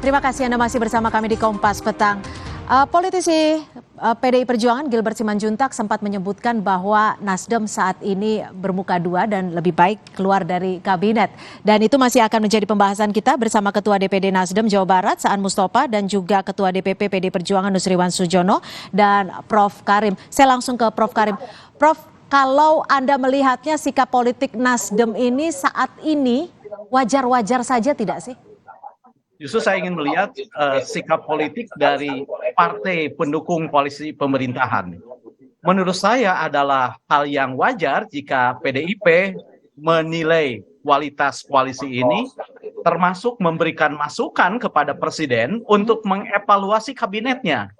Terima kasih Anda masih bersama kami di Kompas Petang. Politisi PDI Perjuangan Gilbert Simanjuntak sempat menyebutkan bahwa Nasdem saat ini bermuka dua dan lebih baik keluar dari kabinet. Dan itu masih akan menjadi pembahasan kita bersama Ketua DPD Nasdem Jawa Barat Saan Mustafa dan juga Ketua DPP PDI Perjuangan Nusriwan Sujono dan Prof. Karim. Saya langsung ke Prof. Karim. Prof, kalau Anda melihatnya sikap politik Nasdem ini saat ini wajar-wajar saja tidak sih? Justru saya ingin melihat sikap politik dari partai pendukung koalisi pemerintahan. Menurut saya adalah hal yang wajar jika PDIP menilai kualitas koalisi ini, termasuk memberikan masukan kepada Presiden untuk mengevaluasi kabinetnya.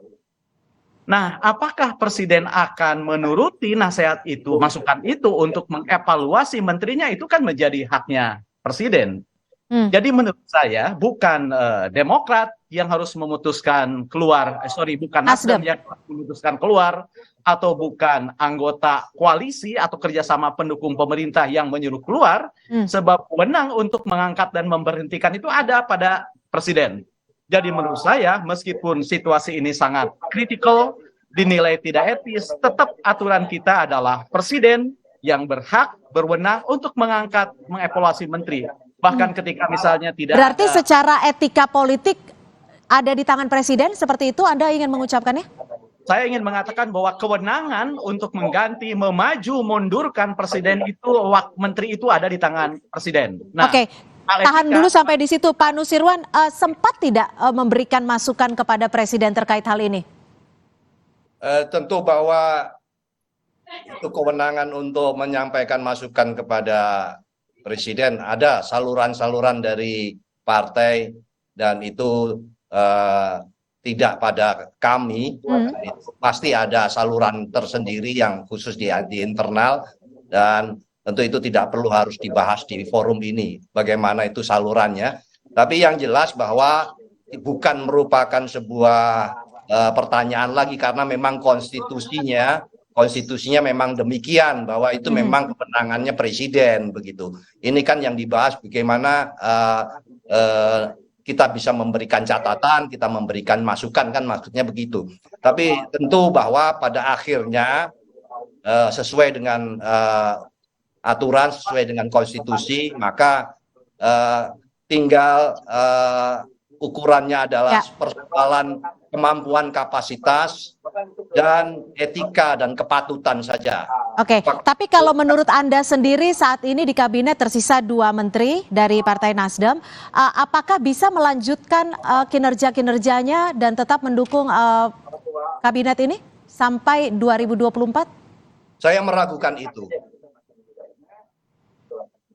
Nah, apakah Presiden akan menuruti nasihat itu, masukan itu untuk mengevaluasi menterinya, itu kan menjadi haknya Presiden. Jadi menurut saya bukan Demokrat yang harus memutuskan keluar, bukan Nasdem yang harus memutuskan keluar, atau bukan anggota koalisi atau kerjasama pendukung pemerintah yang menyuruh keluar, sebab wewenang untuk mengangkat dan memberhentikan itu ada pada Presiden. Jadi menurut saya meskipun situasi ini sangat kritikal, dinilai tidak etis, tetap aturan kita adalah Presiden yang berhak berwenang untuk mengangkat, mengevaluasi menteri. Bahkan ketika misalnya tidak berarti ada, secara etika politik ada di tangan Presiden, seperti itu Anda ingin mengucapkannya? saya ingin mengatakan bahwa kewenangan untuk mengganti, memaju, mundurkan Presiden itu, menteri itu ada di tangan Presiden. Nah, Oke, tahan dulu sampai di situ. Pak Nusirwan, sempat tidak memberikan masukan kepada Presiden terkait hal ini? Tentu bahwa itu kewenangan untuk menyampaikan masukan kepada Presiden, ada saluran-saluran dari partai dan itu tidak pada kami, itu pasti ada saluran tersendiri yang khusus di internal, dan tentu itu tidak perlu harus dibahas di forum ini bagaimana itu salurannya. Tapi yang jelas bahwa bukan merupakan sebuah pertanyaan lagi, karena memang konstitusinya memang demikian, bahwa itu memang kewenangannya Presiden begitu. Ini kan yang dibahas bagaimana kita bisa memberikan catatan, kita memberikan masukan, kan maksudnya begitu. Tapi tentu bahwa pada akhirnya sesuai dengan aturan, sesuai dengan konstitusi, maka tinggal ukurannya adalah persoalan kemampuan, kapasitas, dan etika dan kepatutan saja. Oke, tapi kalau menurut Anda sendiri saat ini di kabinet tersisa 2 menteri dari Partai Nasdem, apakah bisa melanjutkan kinerja-kinerjanya dan tetap mendukung kabinet ini sampai 2024? Saya meragukan itu.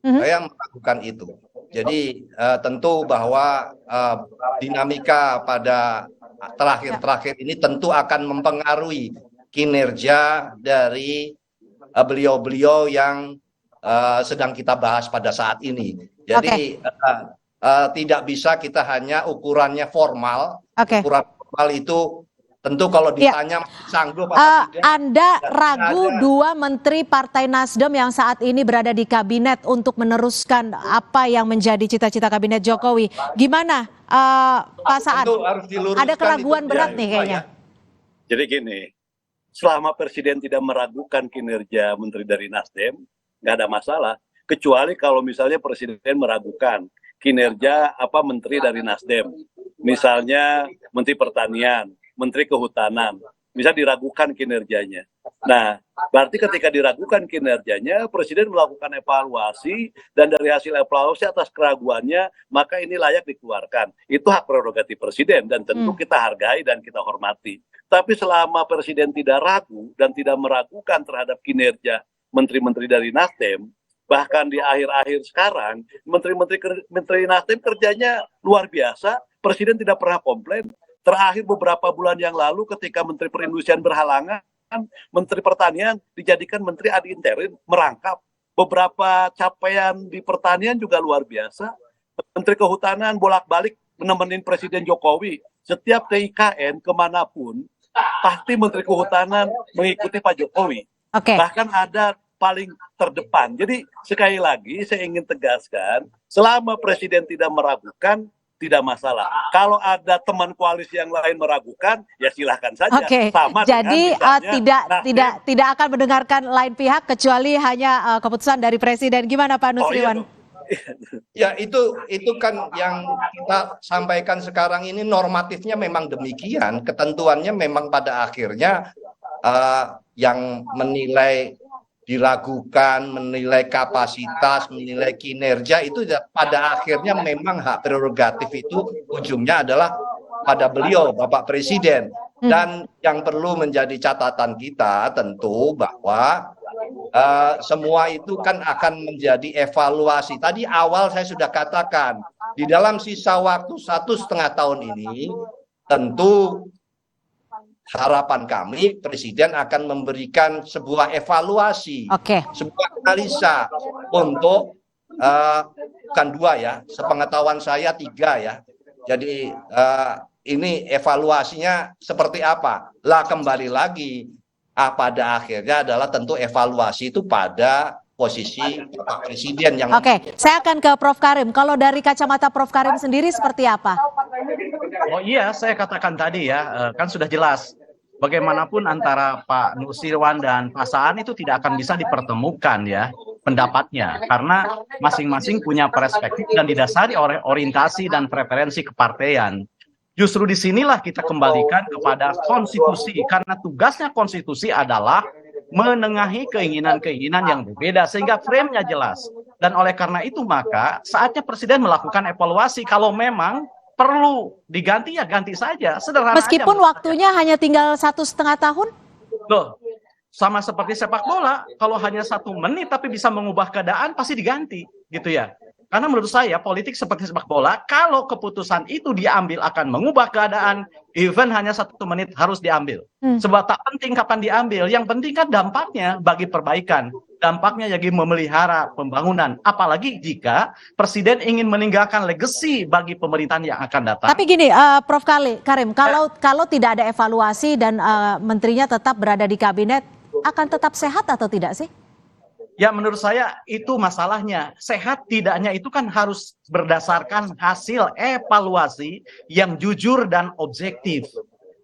Saya meragukan itu. Jadi tentu bahwa dinamika pada terakhir ini tentu akan mempengaruhi kinerja dari beliau-beliau yang sedang kita bahas pada saat ini. Jadi tidak bisa kita hanya ukurannya formal. Ukuran formal itu tentu kalau ditanya sanggup apa tidak. Anda ragu 2 menteri Partai Nasdem yang saat ini berada di kabinet untuk meneruskan apa yang menjadi cita-cita kabinet Jokowi. Gimana Pak Saan? Ada keraguan berat nih kayaknya. Jadi gini, selama Presiden tidak meragukan kinerja menteri dari Nasdem, nggak ada masalah. Kecuali kalau misalnya Presiden meragukan kinerja menteri dari Nasdem. Misalnya Menteri Pertanian, Menteri Kehutanan, bisa diragukan kinerjanya. Nah, berarti ketika diragukan kinerjanya, Presiden melakukan evaluasi, dan dari hasil evaluasi atas keraguannya, maka ini layak dikeluarkan. Itu hak prerogatif Presiden, dan tentu kita hargai dan kita hormati. Tapi selama Presiden tidak ragu dan tidak meragukan terhadap kinerja menteri-menteri dari Nasdem, bahkan di akhir-akhir sekarang, menteri Nasdem kerjanya luar biasa, Presiden tidak pernah komplain. Terakhir beberapa bulan yang lalu ketika Menteri Perindustrian berhalangan, Menteri Pertanian dijadikan Menteri ad interim, merangkap. Beberapa capaian di pertanian juga luar biasa. Menteri Kehutanan bolak-balik menemenin Presiden Jokowi. Setiap ke IKN kemanapun, pasti Menteri Kehutanan mengikuti Pak Jokowi. Bahkan ada paling terdepan. Jadi sekali lagi saya ingin tegaskan, selama Presiden tidak meragukan, tidak masalah. Kalau ada teman koalisi yang lain meragukan, ya silahkan saja. Oke, Sama jadi dengan misalnya tidak akan mendengarkan lain pihak kecuali hanya keputusan dari Presiden. Gimana Pak Nusriwan? Ya itu kan yang kita sampaikan sekarang ini normatifnya memang demikian, ketentuannya memang pada akhirnya yang menilai diragukan, menilai kapasitas, menilai kinerja itu pada akhirnya memang hak prerogatif itu ujungnya adalah pada beliau, Bapak Presiden. Dan yang perlu menjadi catatan kita tentu bahwa semua itu kan akan menjadi evaluasi. Tadi awal saya sudah katakan, di dalam sisa waktu 1,5 tahun ini tentu harapan kami Presiden akan memberikan sebuah evaluasi, sebuah analisa untuk bukan 2 ya, sepengetahuan saya 3 ya. Jadi ini evaluasinya seperti apa? Lah kembali lagi, pada akhirnya adalah tentu evaluasi itu pada posisi Bapak Presiden yang. Saya akan ke Prof. Karim. Kalau dari kacamata Prof. Karim sendiri seperti apa? Oh iya, saya katakan tadi ya, kan sudah jelas. Bagaimanapun antara Pak Nusirwan dan Pak Saan itu tidak akan bisa dipertemukan ya pendapatnya. Karena masing-masing punya perspektif dan didasari oleh orientasi dan preferensi kepartaian. Justru disinilah kita kembalikan kepada konstitusi. Karena tugasnya konstitusi adalah menengahi keinginan-keinginan yang berbeda sehingga frame-nya jelas. Dan oleh karena itu maka saatnya Presiden melakukan evaluasi. Kalau memang perlu diganti ya ganti saja, sederhana. Meskipun aja, waktunya hanya tinggal 1,5 tahun? Loh, sama seperti sepak bola, kalau hanya 1 menit tapi bisa mengubah keadaan pasti diganti, gitu ya. Karena menurut saya politik seperti sepak bola, kalau keputusan itu diambil akan mengubah keadaan, even hanya 1 menit harus diambil. Sebab tak penting kapan diambil, yang penting kan dampaknya bagi perbaikan. Dampaknya bagi memelihara pembangunan. Apalagi jika Presiden ingin meninggalkan legacy bagi pemerintahan yang akan datang. Tapi gini, Prof. Karim, kalau tidak ada evaluasi dan menterinya tetap berada di kabinet, akan tetap sehat atau tidak sih? Ya menurut saya itu masalahnya. Sehat tidaknya itu kan harus berdasarkan hasil evaluasi yang jujur dan objektif.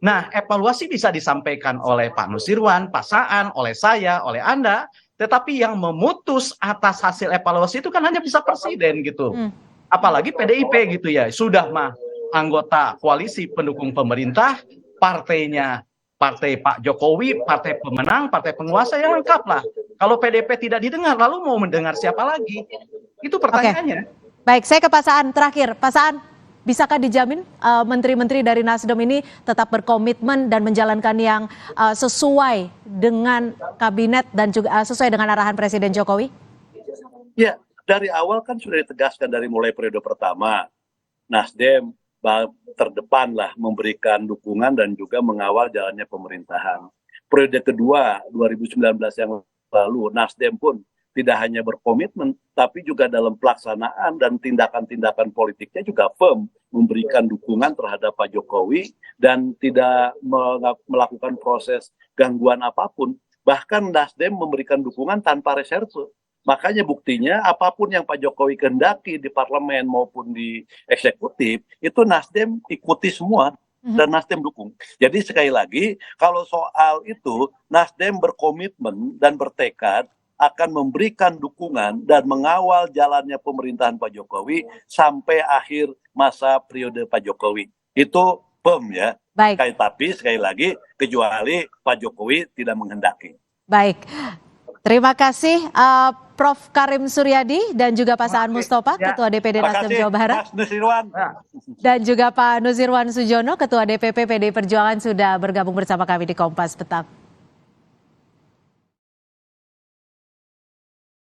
Nah, evaluasi bisa disampaikan oleh Pak Nusirwan, Pak Saan, oleh saya, oleh Anda. Tetapi yang memutus atas hasil evaluasi itu kan hanya bisa Presiden gitu. Apalagi PDIP gitu ya. Sudah mah anggota koalisi pendukung pemerintah, partainya partai Pak Jokowi, partai pemenang, partai penguasa yang lengkap lah. Kalau PDIP tidak didengar, lalu mau mendengar siapa lagi? Itu pertanyaannya. Baik, saya ke Pak Saan terakhir. Pak Saan, bisakah dijamin menteri-menteri dari Nasdem ini tetap berkomitmen dan menjalankan yang sesuai dengan kabinet dan juga sesuai dengan arahan Presiden Jokowi? Ya, dari awal kan sudah ditegaskan dari mulai periode pertama, Nasdem terdepan lah memberikan dukungan dan juga mengawal jalannya pemerintahan. Periode kedua 2019 yang lalu, Nasdem pun tidak hanya berkomitmen, tapi juga dalam pelaksanaan dan tindakan-tindakan politiknya juga firm memberikan dukungan terhadap Pak Jokowi dan tidak melakukan proses gangguan apapun. Bahkan Nasdem memberikan dukungan tanpa reserse. Makanya buktinya apapun yang Pak Jokowi kehendaki di parlemen maupun di eksekutif, itu Nasdem ikuti semua. Dan Nasdem dukung. Jadi sekali lagi, kalau soal itu, Nasdem berkomitmen dan bertekad akan memberikan dukungan dan mengawal jalannya pemerintahan Pak Jokowi sampai akhir masa periode Pak Jokowi. Itu firm ya. Baik. Tapi sekali lagi, kecuali Pak Jokowi tidak menghendaki. Baik. Terima kasih Prof. Karim Suryadi dan juga Pak Saan Mustafa, Ketua DPD Nasdem Jawa Barat. Mas Nusirwan. Dan juga Pak Nusirwan Sujono, Ketua DPP PDI Perjuangan sudah bergabung bersama kami di Kompas Petang.